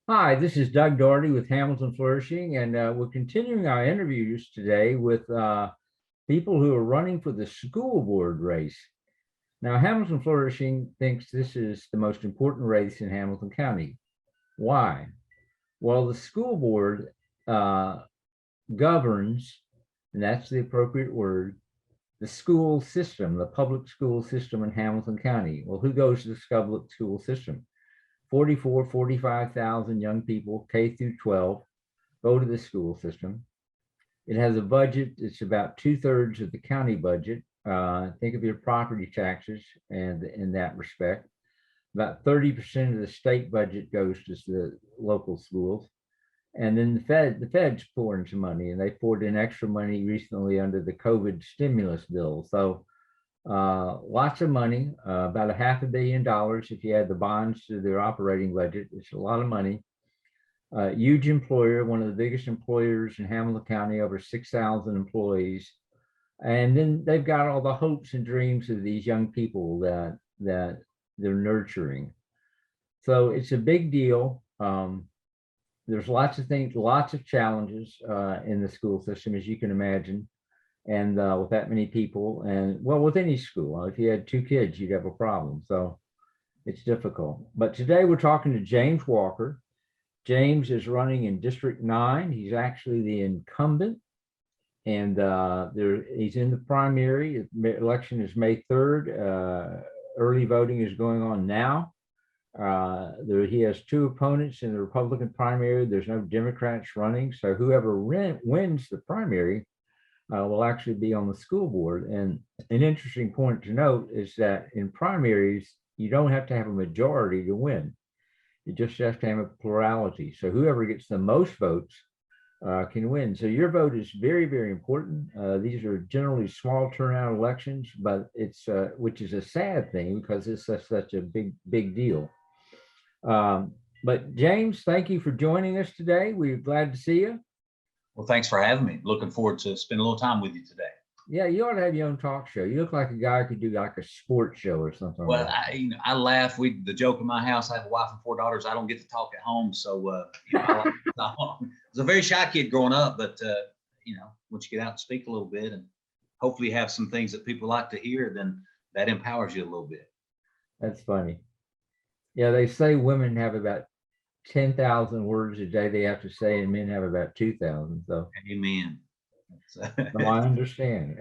Hi, this is Doug Daugherty with Hamilton Flourishing, and we're continuing our interviews today with people who are running for the school board race. Now, Hamilton Flourishing thinks this is the most important race in Hamilton County. Why? Well, the school board uh, governs, and that's the appropriate word, the school system, the public school system in Hamilton County. Well, who goes to the public school system? 45,000 young people, K through 12, go to the school system. It has a budget. It's about 2/3 of the county budget. Think of your property taxes, and in that respect, about 30% of the state budget goes to the local schools. And then the feds pour in some money, and they poured in extra money recently under the COVID stimulus bill. So lots of money, about $500 million if you add the bonds to their operating budget. It's a lot of money. Huge employer, one of the biggest employers in Hamilton County, over 6,000 employees. And then they've got all the hopes and dreams of these young people that they're nurturing. So it's a big deal. There's lots of things, lots of challenges in the school system, as you can imagine. And with that many people, and well, with any school, if you had two kids, you'd have a problem. So it's difficult. But today we're talking to James Walker. James is running in District 9. He's actually the incumbent, and he's in the primary. The election is May 3rd. Early voting is going on now. He has two opponents in the Republican primary. There's no Democrats running, so whoever wins the primary will actually be on the school board. And an interesting point to note is that in primaries, you don't have to have a majority to win. You just have to have a plurality. So whoever gets the most votes can win. So your vote is very, very important. These are generally small turnout elections, but it's which is a sad thing because it's such a big deal. But James, thank you for joining us today. We're glad to see you. Well, thanks for having me. Looking forward to spending a little time with you today. Yeah, you ought to have your own talk show. You look like a guy who could do like a sports show or something. Well, I laugh. The joke in my house. I have a wife and 4 daughters. I don't get to talk at home, so I was a very shy kid growing up. But once you get out and speak a little bit, and hopefully have some things that people like to hear, then that empowers you a little bit. That's funny. Yeah, they say women have about 10,000 words a day they have to say, and men have about 2,000. So, amen. So I understand.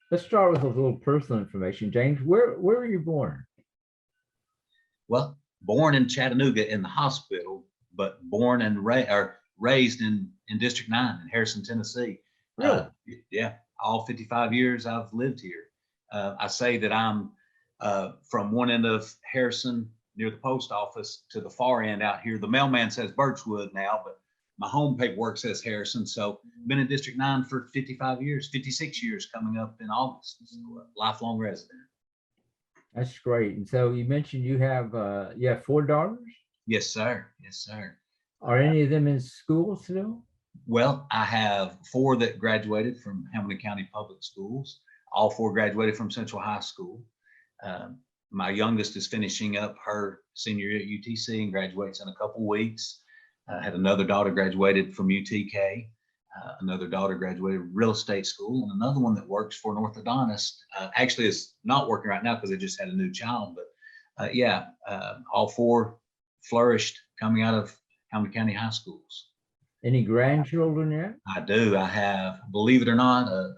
Let's start with a little personal information. James, where were you born? Well, born in Chattanooga in the hospital, but born and raised in District 9 in Harrison, Tennessee. Really? Yeah, all 55 years I've lived here. I say that I'm from one end of Harrison near the post office to the far end out here. The mailman says Birchwood now, but my home paperwork says Harrison. So been in District 9 for 55 years, 56 years coming up in August. So lifelong resident. That's great. And so you mentioned you have 4 daughters? Yes, sir. Yes, sir. Are any of them in school still? Well, I have 4 that graduated from Hamilton County Public Schools. All 4 graduated from Central High School. My youngest is finishing up her senior year at UTC and graduates in a couple weeks. I had another daughter graduated from UTK. Another daughter graduated real estate school, and another one that works for an orthodontist. Actually is not working right now because they just had a new child, but all 4 flourished coming out of Hamilton County high schools. Any grandchildren yet? I do. I have, believe it or not, a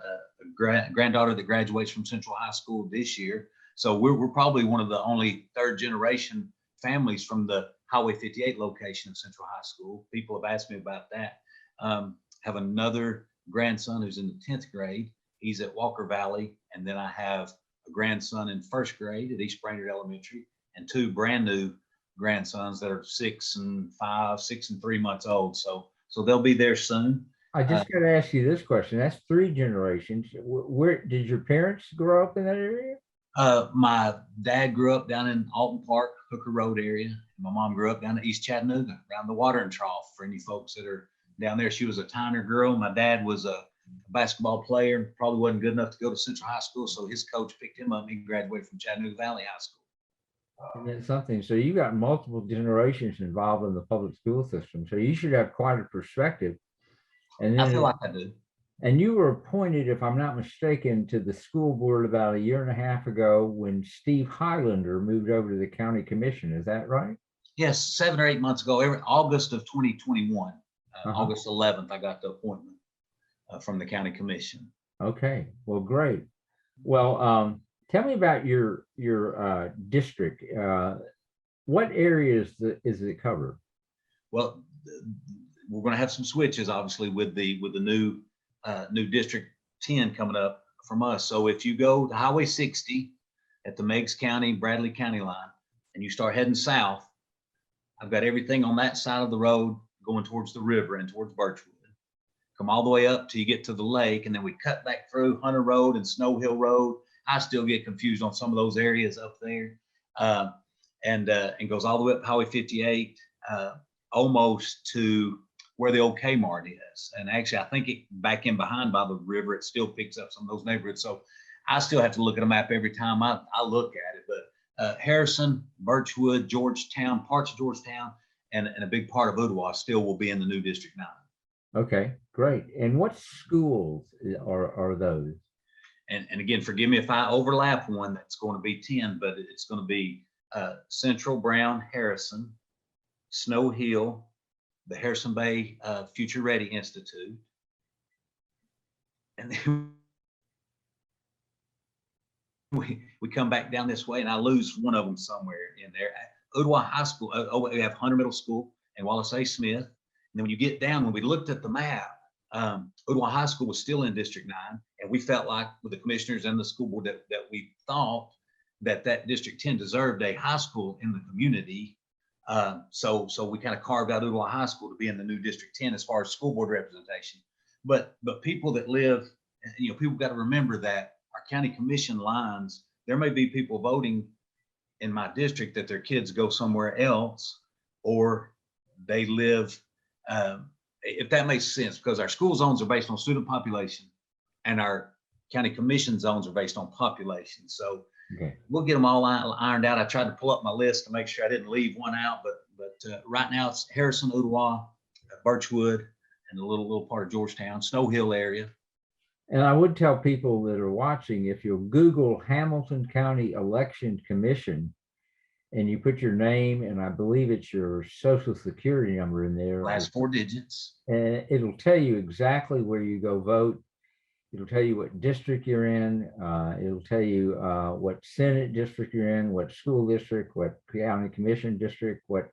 granddaughter that graduates from Central High School this year. So we're probably one of the only 3rd generation families from the Highway 58 location of Central High School. People have asked me about that. Have another grandson who's in the 10th grade. He's at Walker Valley. And then I have a grandson in 1st grade at East Brainerd Elementary, and 2 brand new grandsons that are 6 and 5, 6 and 3 months old. So they'll be there soon. I just got to ask you this question. That's 3 generations. Where did your parents grow up in that area? My dad grew up down in Alton Park, Hooker Road area. My mom grew up down at East Chattanooga, around the watering trough. For any folks that are down there, she was a Tyner girl. My dad was a basketball player, probably wasn't good enough to go to Central High School, so his coach picked him up and he graduated from Chattanooga Valley High School. And then something, so you got multiple generations involved in the public school system, so you should have quite a perspective. And I feel then, like I do. and you were appointed, if I'm not mistaken, to the school board about a year and a half ago when Steve Highlander moved over to the county commission. Is that right? Yes, 7 or 8 months ago, every August of 2021, Uh-huh. August 11th, I got the appointment from the county commission. Okay, well, great. Well, tell me about your district. What areas is it cover? Well, we're going to have some switches, obviously, with the new new District 10 coming up from us. So if you go to Highway 60 at the Meigs County, Bradley County line, and you start heading south, I've got everything on that side of the road going towards the river and towards Birchwood. Come all the way up till you get to the lake, and then we cut back through Hunter Road and Snow Hill Road. I still get confused on some of those areas up there, and goes all the way up Highway 58, almost to where the old Kmart is. And actually, I think it back in behind by the river, it still picks up some of those neighborhoods. So I still have to look at a map every time I look at it. But Harrison, Birchwood, Georgetown, parts of Georgetown, and a big part of Ottawa still will be in the new District 9. Okay, great. And what schools are those? And again, forgive me if I overlap one that's going to be 10, but it's going to be Central, Brown, Harrison, Snow Hill, the Harrison Bay Future Ready Institute. And then we come back down this way, and I lose one of them somewhere in there. Ottawa High School, we have Hunter Middle School and Wallace A. Smith. And then when you get down, when we looked at the map, Ottawa High School was still in District 9, and we felt like with the commissioners and the school board that we thought that District 10 deserved a high school in the community. So we kind of carved out Ottawa High School to be in the new District 10 as far as school board representation. But people that live, people got to remember that our county commission lines, there may be people voting in my district that their kids go somewhere else, or they live, if that makes sense, because our school zones are based on student population and our county commission zones are based on population. So okay, we'll get them all ironed out. I tried to pull up my list to make sure I didn't leave one out, but right now it's Harrison, Ottawa, Birchwood, and a little part of Georgetown, Snow Hill area. And I would tell people that are watching, if you'll Google Hamilton County Election Commission and you put your name and I believe it's your social security number in there. Last 4 digits. And it'll tell you exactly where you go vote. It'll tell you what district you're in. It'll tell you what Senate district you're in, what school district, what county commission district, what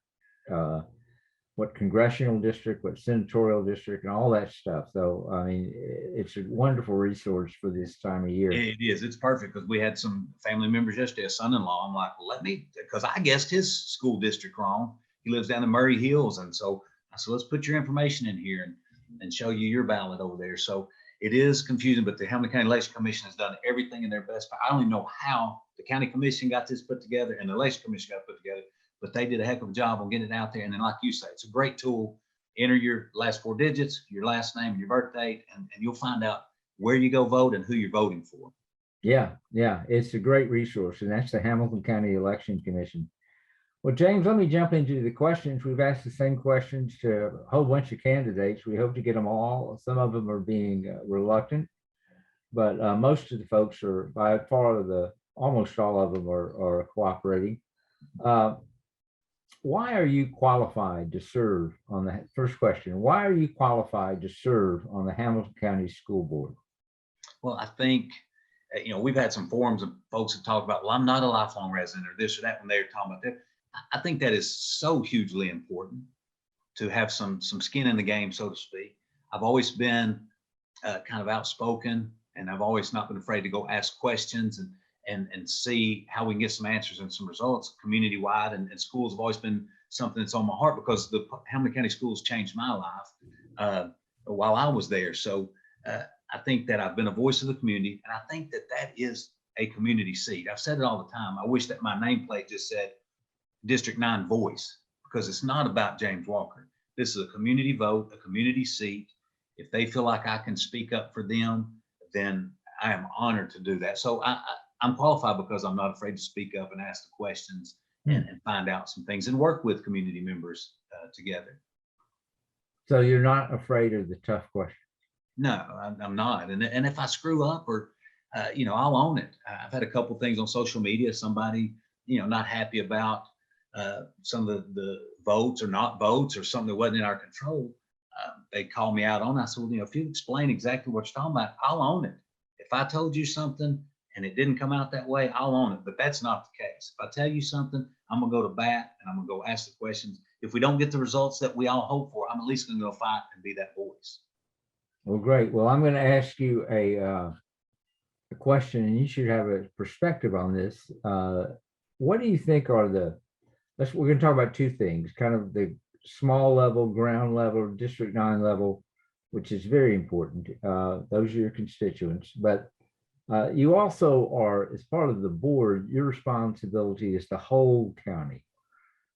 congressional district, what senatorial district, and all that stuff. So, I mean, it's a wonderful resource for this time of year. It is. It's perfect because we had some family members yesterday, a son-in-law. I'm like, well, because I guessed his school district wrong. He lives down in Murray Hills. And so I said, let's put your information in here and show you your ballot over there. So it is confusing, but the Hamilton County Election Commission has done everything in their best. I don't even know how the county commission got this put together and the election commission got put together, but they did a heck of a job on getting it out there. And then, like you say, it's a great tool. Enter your last 4 digits, your last name, and your birth date, and you'll find out where you go vote and who you're voting for. Yeah, it's a great resource, and that's the Hamilton County Election Commission. Well, James, let me jump into the questions. We've asked the same questions to a whole bunch of candidates. We hope to get them all. Some of them are being reluctant, but most of the folks are, by far, almost all of them are cooperating. Why are you qualified to serve on the first question? Why are you qualified to serve on the Hamilton County School Board? Well, I think, we've had some forums of folks that talk about, well, I'm not a lifelong resident or this or that when they're talking about that. I think that is so hugely important to have some skin in the game, so to speak. I've always been kind of outspoken, and I've always not been afraid to go ask questions and see how we can get some answers and some results community-wide. And schools have always been something that's on my heart because the Hamilton County schools changed my life while I was there. So I think that I've been a voice of the community, and I think that is a community seat. I've said it all the time. I wish that my nameplate just said District 9 voice, because it's not about James Walker. This is a community vote, a community seat. If they feel like I can speak up for them, then I am honored to do that. So I'm qualified because I'm not afraid to speak up and ask the questions and find out some things and work with community members together. So you're not afraid of the tough questions? No, I'm not. And if I screw up or, I'll own it. I've had a couple things on social media, somebody, not happy about some of the votes or not votes or something that wasn't in our control. They called me out on it. I said, well, if you explain exactly what you're talking about, I'll own it. If I told you something and it didn't come out that way, I'll own it. But that's not the case. If I tell you something, I'm going to go to bat and I'm going to go ask the questions. If we don't get the results that we all hope for, I'm at least going to go fight and be that voice. Well, great. Well, I'm going to ask you a question, and you should have a perspective on this. What do you think are we're going to talk about two things, kind of the small level, ground level, District 9 level, which is very important. Those are your constituents, but you also are, as part of the board, your responsibility is the whole county,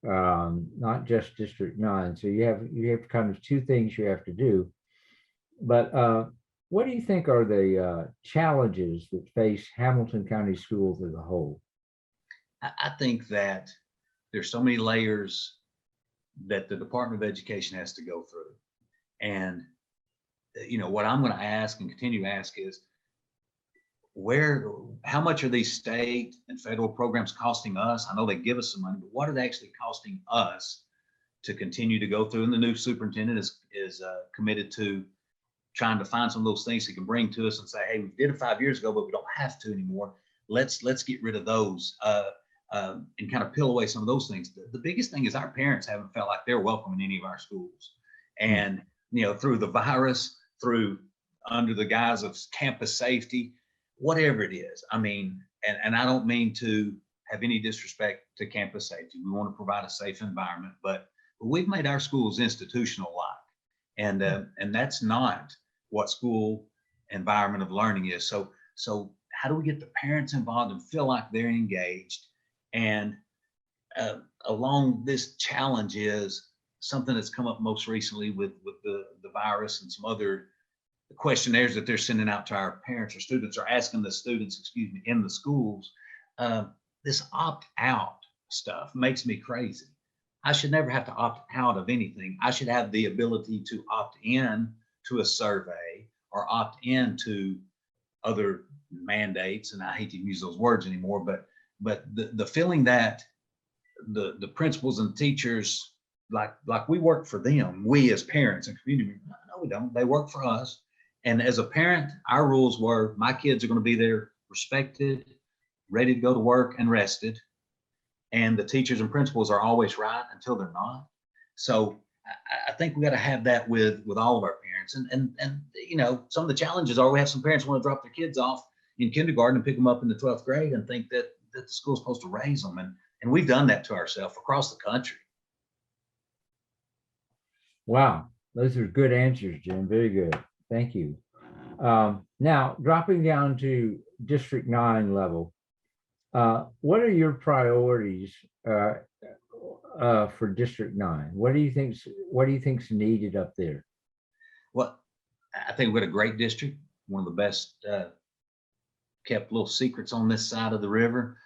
not just District 9. So you have kind of two things you have to do. But what do you think are the challenges that face Hamilton County schools as a whole? I think that there's so many layers that the Department of Education has to go through. And, what I'm going to ask and continue to ask is, how much are these state and federal programs costing us? I know they give us some money, but what are they actually costing us to continue to go through? And the new superintendent is committed to trying to find some of those things he can bring to us and say, hey, we did it 5 years ago, but we don't have to anymore. Let's get rid of those and kind of peel away some of those things. The biggest thing is our parents haven't felt like they're welcome in any of our schools. And, through the virus, through under the guise of campus safety, whatever it is. I mean, and I don't mean to have any disrespect to campus safety. We want to provide a safe environment, but we've made our schools institutional-like. And that's not what school environment of learning is. So how do we get the parents involved and feel like they're engaged? And along this challenge is something that's come up most recently with the virus and some other questionnaires that they're sending out to our parents or students, or asking the students, in the schools. This opt-out stuff makes me crazy. I should never have to opt out of anything. I should have the ability to opt in to a survey or opt in to other mandates. And I hate to use those words anymore, but the feeling that the principals and teachers, like we work for them, we as parents and community, no, we don't. They work for us. And as a parent, our rules were, my kids are going to be there respected, ready to go to work and rested. And the teachers and principals are always right until they're not. So I think we got to have that with all of our parents. And some of the challenges are, we have some parents want to drop their kids off in kindergarten and pick them up in the 12th grade and think that the school's supposed to raise them. And we've done that to ourselves across the country. Wow, those are good answers, Jim. Very good. Thank you. Now, dropping down to District 9 level, what are your priorities for District 9? What do you think's needed up there? Well, I think we got a great district, one of the best kept little secrets on this side of the river.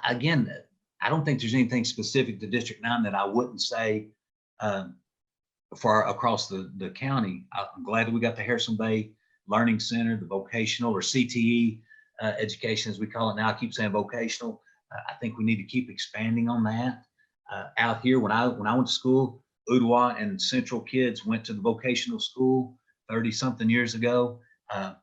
Again, I don't think there's anything specific to District 9 that I wouldn't say for across the county. I'm glad that we got the Harrison Bay Learning Center, the vocational or CTE education, as we call it now. I keep saying vocational. I think we need to keep expanding on that. Out here, when I went to school, Ottawa and Central kids went to the vocational school 30-something years ago.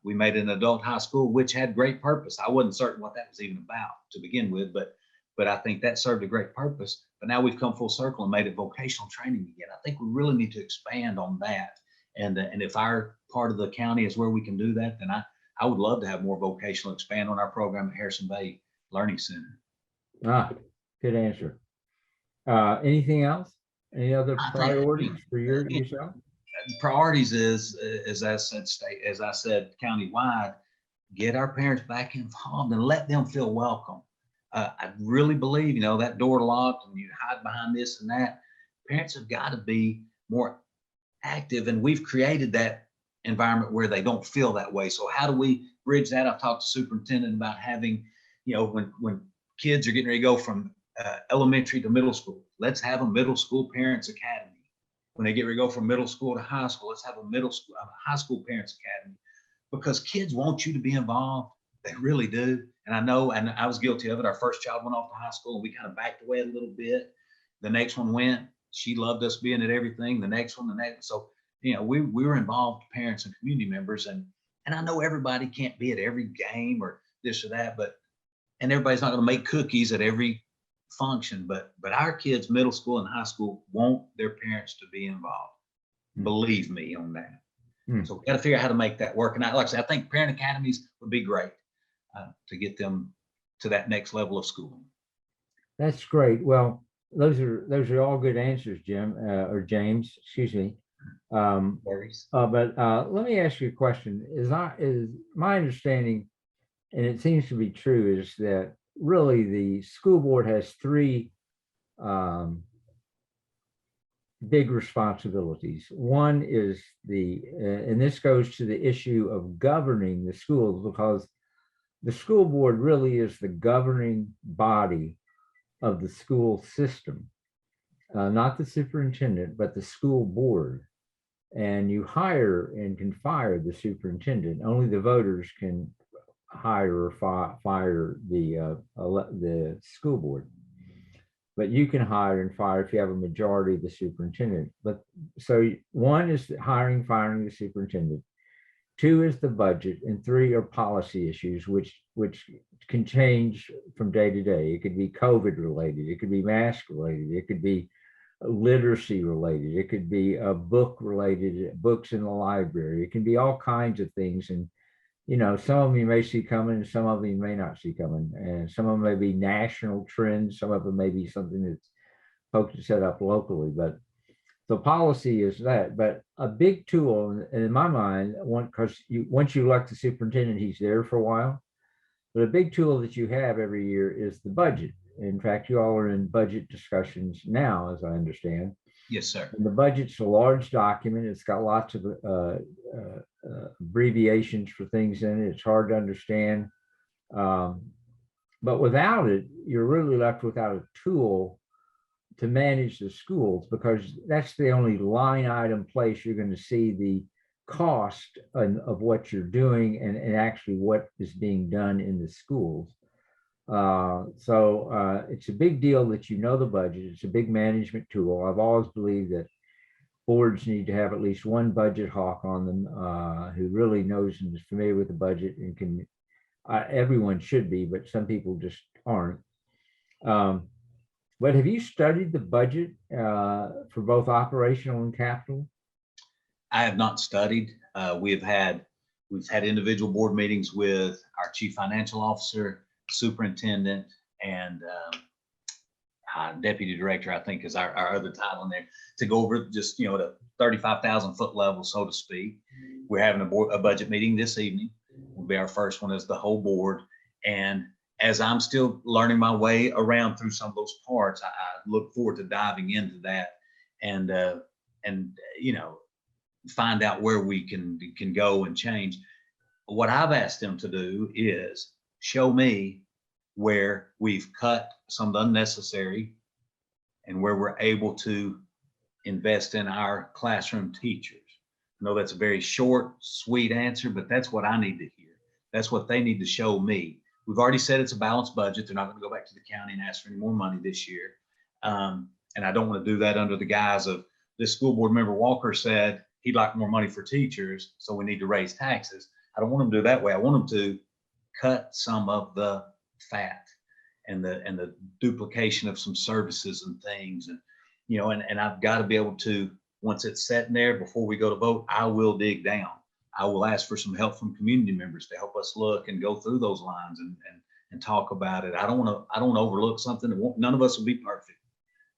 We made an adult high school, which had great purpose. I wasn't certain what that was even about to begin with, but I think that served a great purpose. But now we've come full circle and made it vocational training again. I think we really need to expand on that. And if our part of the county is where we can do that, then I would love to have more vocational, expand on our program at Harrison Bay Learning Center. Good answer. Anything else? Any other priorities for yourself? Priorities is, as I said, countywide, get our parents back involved and let them feel welcome. I really believe, that door locked and you hide behind this and that. Parents have got to be more active, and we've created that environment where they don't feel that way. So how do we bridge that? I've talked to superintendent about having, when kids are getting ready to go from elementary to middle school. Let's have a middle school parents academy. When they get ready to go from middle school to high school, let's have a high school parents academy, because kids want you to be involved. They really do. And I know, and I was guilty of it. Our first child went off to high school and we kind of backed away a little bit. The next one went, she loved us being at everything. The next one. So, we were involved, parents and community members. And I know everybody can't be at every game or this or that, and everybody's not going to make cookies at every function, but our kids, middle school and high school, want their parents to be involved. Believe me on that. So we got to figure out how to make that work. And like I said, I think parent academies would be great to get them to that next level of schooling. That's great. Well, those are all good answers, Jim, or James, excuse me. But let me ask you a question. Is my understanding, and it seems to be true, is that really the school board has three big responsibilities. One is and this goes to the issue of governing the schools, because the school board really is the governing body of the school system, not the superintendent, but the school board. And you hire and can fire the superintendent. Only the voters can hire or fire the school board. But you can hire and fire if you have a majority of the superintendent. But so one is hiring, firing the superintendent. Two is the budget, and three are policy issues, which can change from day to day. It could be COVID related, it could be mask related, it could be literacy related, it could be a book related, books in the library. It can be all kinds of things. And some of them you may see coming, and some of them you may not see coming. And some of them may be national trends. Some of them may be something that's folks to set up locally. But the policy is that. But a big tool, and in my mind, because once you elect the superintendent, he's there for a while. But a big tool that you have every year is the budget. In fact, you all are in budget discussions now, as I understand. Yes, sir. And the budget's a large document. It's got lots of abbreviations for things in it. It's hard to understand. But without it, you're really left without a tool to manage the schools, because that's the only line item place you're going to see the cost of what you're doing and actually what is being done in the schools. So it's a big deal that the budget. It's a big management tool. I've always believed that boards need to have at least one budget hawk on them who really knows and is familiar with the budget and can. Everyone should be, but some people just aren't. But have you studied the budget for both operational and capital? I have not studied. We've had individual board meetings with our chief financial officer, superintendent, and deputy director, I think is our other title in there, to go over just the 35,000 foot level, so to speak. We're having a budget meeting this evening. Will be our first one as the whole board. And as I'm still learning my way around through some of those parts, I look forward to diving into that and find out where we can go and change. What I've asked them to do is show me where we've cut some of the unnecessary and where we're able to invest in our classroom teachers. I know that's a very short, sweet answer, but that's what I need to hear. That's what they need to show me. We've already said it's a balanced budget. They're not going to go back to the county and ask for any more money this year. And I don't want to do that under the guise of this school board member Walker said he'd like more money for teachers, so we need to raise taxes. I don't want them to do that way. I want them to cut some of the fat and the duplication of some services and things. And I've got to be able to, once it's set in there, before we go to vote, I will dig down. I will ask for some help from community members to help us look and go through those lines and talk about it. I don't want to overlook something. None of us will be perfect,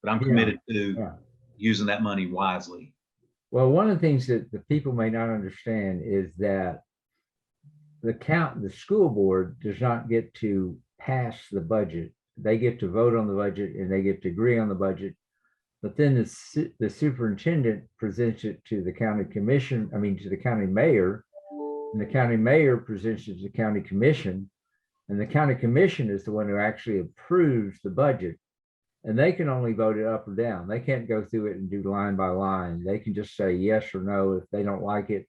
but I'm committed to using that money wisely. Well, one of the things that the people may not understand is that the school board does not get to pass the budget. They get to vote on the budget and they get to agree on the budget. But then the superintendent presents it to the county commission, to the county mayor, and the county mayor presents it to the county commission, and the county commission is the one who actually approves the budget. And they can only vote it up or down. They can't go through it and do line by line. They can just say yes or no. If they don't like it,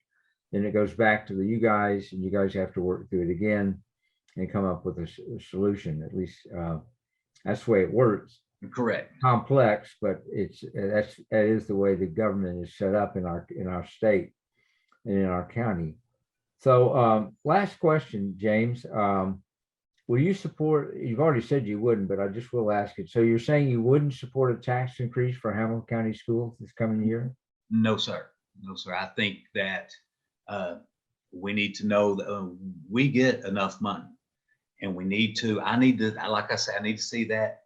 then it goes back to you guys, and you guys have to work through it again and come up with a solution. At least that's the way it works. Correct. Complex, but that is the way the government is set up in our state and in our county. So last question, James. Will you support, you've already said you wouldn't, but I just will ask it. So you're saying you wouldn't support a tax increase for Hamilton County schools this coming year? No, sir. No, sir. I think that we need to know that we get enough money, and we need to, like I said, I need to see that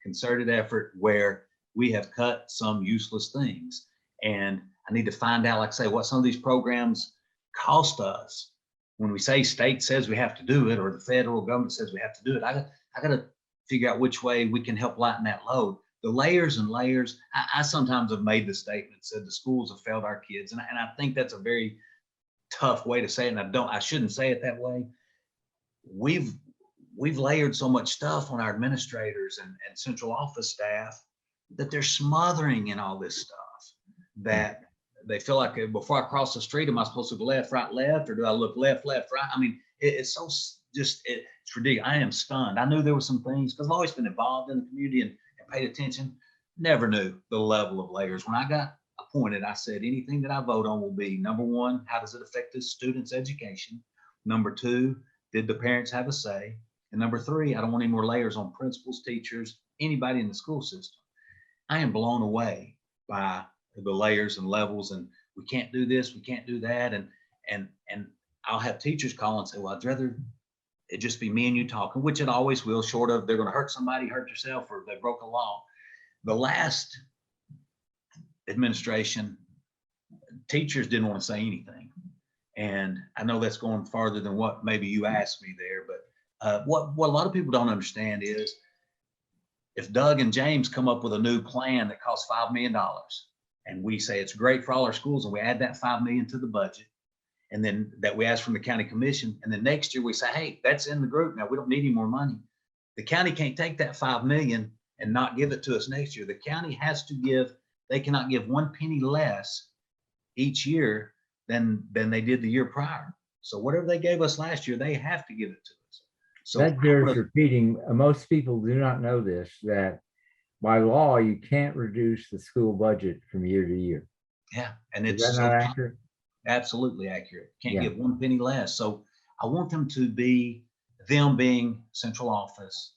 concerted effort where we have cut some useless things. And I need to find out, like I say, what some of these programs cost us. When we say state says we have to do it, or the federal government says we have to do it, I got to figure out which way we can help lighten that load. The layers and layers, I sometimes have made the statement, said the schools have failed our kids. And I think that's a very tough way to say it. And I shouldn't say it that way. We've layered so much stuff on our administrators and central office staff that they're smothering in all this stuff, that they feel like before I cross the street, am I supposed to go left, right, or do I look left, right? I mean, it's so just, it's ridiculous. I am stunned. I knew there were some things because I've always been involved in the community and paid attention. Never knew the level of layers. When I got appointed, I said anything that I vote on will be, number one, how does it affect the student's education? Number two, did the parents have a say? And number three, I don't want any more layers on principals, teachers, anybody in the school system. I am blown away by the layers and levels, and we can't do this, we can't do that. And I'll have teachers call and say, well, I'd rather it just be me and you talking, which it always will, short of they're going to hurt somebody, hurt yourself, or they broke a law. The last administration, teachers didn't want to say anything. And I know that's going farther than what maybe you asked me there, but what a lot of people don't understand is if Doug and James come up with a new plan that costs $5 million, and we say it's great for all our schools, and we add that $5 million to the budget, and then that we ask from the county commission, and then next year we say, hey, that's in the group now, we don't need any more money. The county can't take that $5 million and not give it to us next year. The county has to give, they cannot give 1 penny less each year than they did the year prior. So whatever they gave us last year, they have to give it to us. So that bears repeating. Most people do not know this, that by law, you can't reduce the school budget from year to year. Yeah. And it's Is that not accurate? Absolutely accurate. Can't give 1 penny less. So I want them to be, them being central office,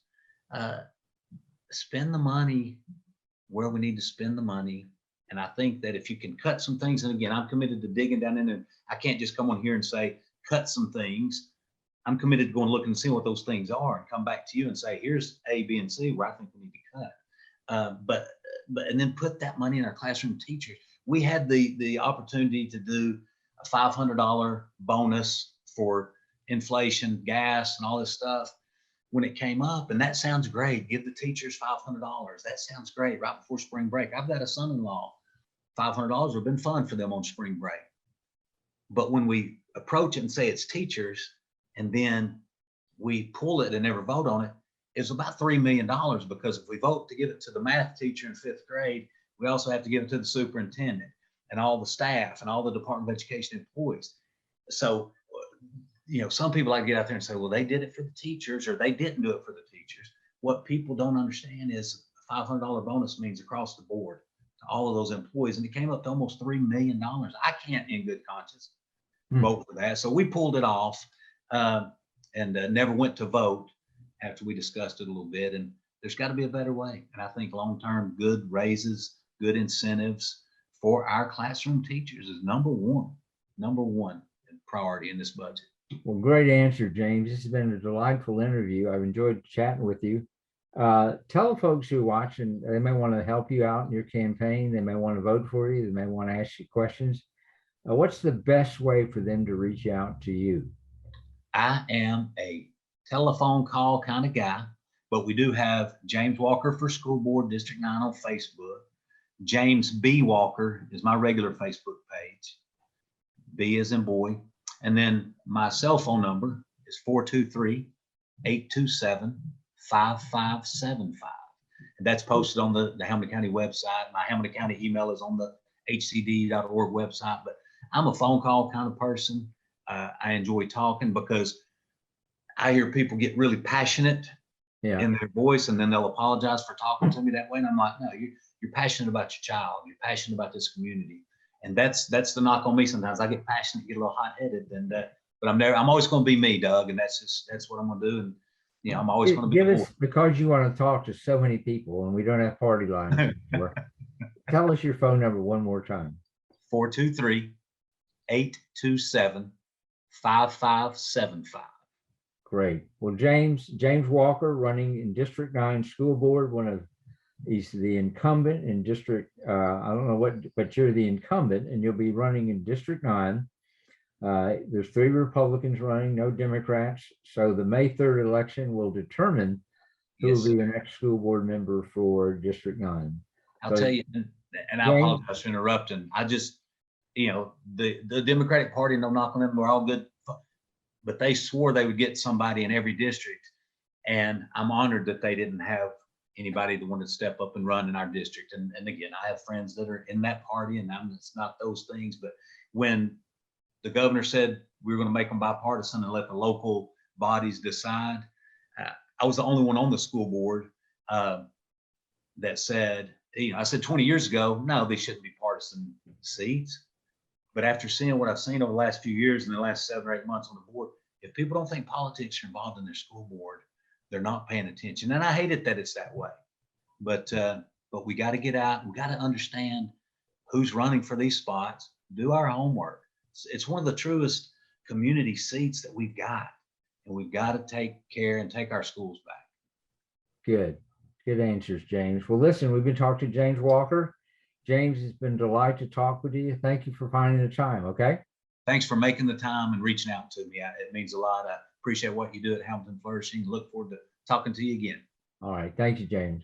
spend the money where we need to spend the money. And I think that if you can cut some things, and again, I'm committed to digging down in, and I can't just come on here and say, cut some things. I'm committed to going and looking and seeing what those things are and come back to you and say, here's A, B, and C where I think we need to cut. But and then put that money in our classroom teachers. We had the opportunity to do a $500 bonus for inflation, gas, and all this stuff when it came up. And that sounds great. Give the teachers $500. That sounds great right before spring break. I've got a son-in-law. $500 would have been fun for them on spring break. But when we approach it and say it's teachers, and then we pull it and never vote on it, it's about $3 million, because if we vote to give it to the math teacher in 5th grade, we also have to give it to the superintendent and all the staff and all the Department of Education employees. So, you know, some people like to get out there and say, well, they did it for the teachers, or they didn't do it for the teachers. What people don't understand is a $500 bonus means across the board to all of those employees. And it came up to almost $3 million. I can't in good conscience vote for that. So we pulled it off and never went to vote after we discussed it a little bit. And there's got to be a better way. And I think long-term good raises, good incentives for our classroom teachers is number one priority in this budget. Well, great answer, James. This has been a delightful interview. I've enjoyed chatting with you. Tell folks who are watching, they may want to help you out in your campaign. They may want to vote for you. They may want to ask you questions. What's the best way for them to reach out to you? I am a telephone call kind of guy, but we do have James Walker for School Board District 9 on Facebook. James B. Walker is my regular Facebook page. B as in boy. And then my cell phone number is 423-827-5575. And that's posted on the Hamilton County website. My Hamilton County email is on the hcd.org website. But I'm a phone call kind of person. I enjoy talking because I hear people get really passionate in their voice, and then they'll apologize for talking to me that way. And I'm like, no, you're passionate about your child. You're passionate about this community. And that's the knock on me sometimes. I get passionate, get a little hot-headed, but I'm always going to be me, Doug, and that's what I'm going to do. And I'm always going to be Give us, because you want to talk to so many people and we don't have party lines anymore. Tell us your phone number one more time. 423-827-5575. Great. Well, James Walker, running in District 9 School Board, he's the incumbent in District, I don't know but you're the incumbent, and you'll be running in District 9. There's 3 Republicans running, no Democrats. So the May 3rd election will determine who will be the next school board member for District 9. I'll tell you, and I apologize for interrupting. I just, the Democratic Party, no knock on them, we're all good, but they swore they would get somebody in every district. And I'm honored that they didn't have anybody that wanted to step up and run in our district. And again, I have friends that are in that party, and it's not those things. But when the governor said we were going to make them bipartisan and let the local bodies decide, I was the only one on the school board that said, I said 20 years ago, no, they shouldn't be partisan seats. But after seeing what I've seen over the last few years, in the last 7 or 8 months on the board, if people don't think politics are involved in their school board, they're not paying attention. And I hate it that it's that way. But we got to get out. We got to understand who's running for these spots, do our homework. It's one of the truest community seats that we've got. And we've got to take care and take our schools back. Good answers, James. Well, listen, we've been talking to James Walker. James, it's been a delight to talk with you. Thank you for finding the time. Okay. Thanks for making the time and reaching out to me. It means a lot. I appreciate what you do at Hamilton Flourishing. Look forward to talking to you again. All right. Thank you, James.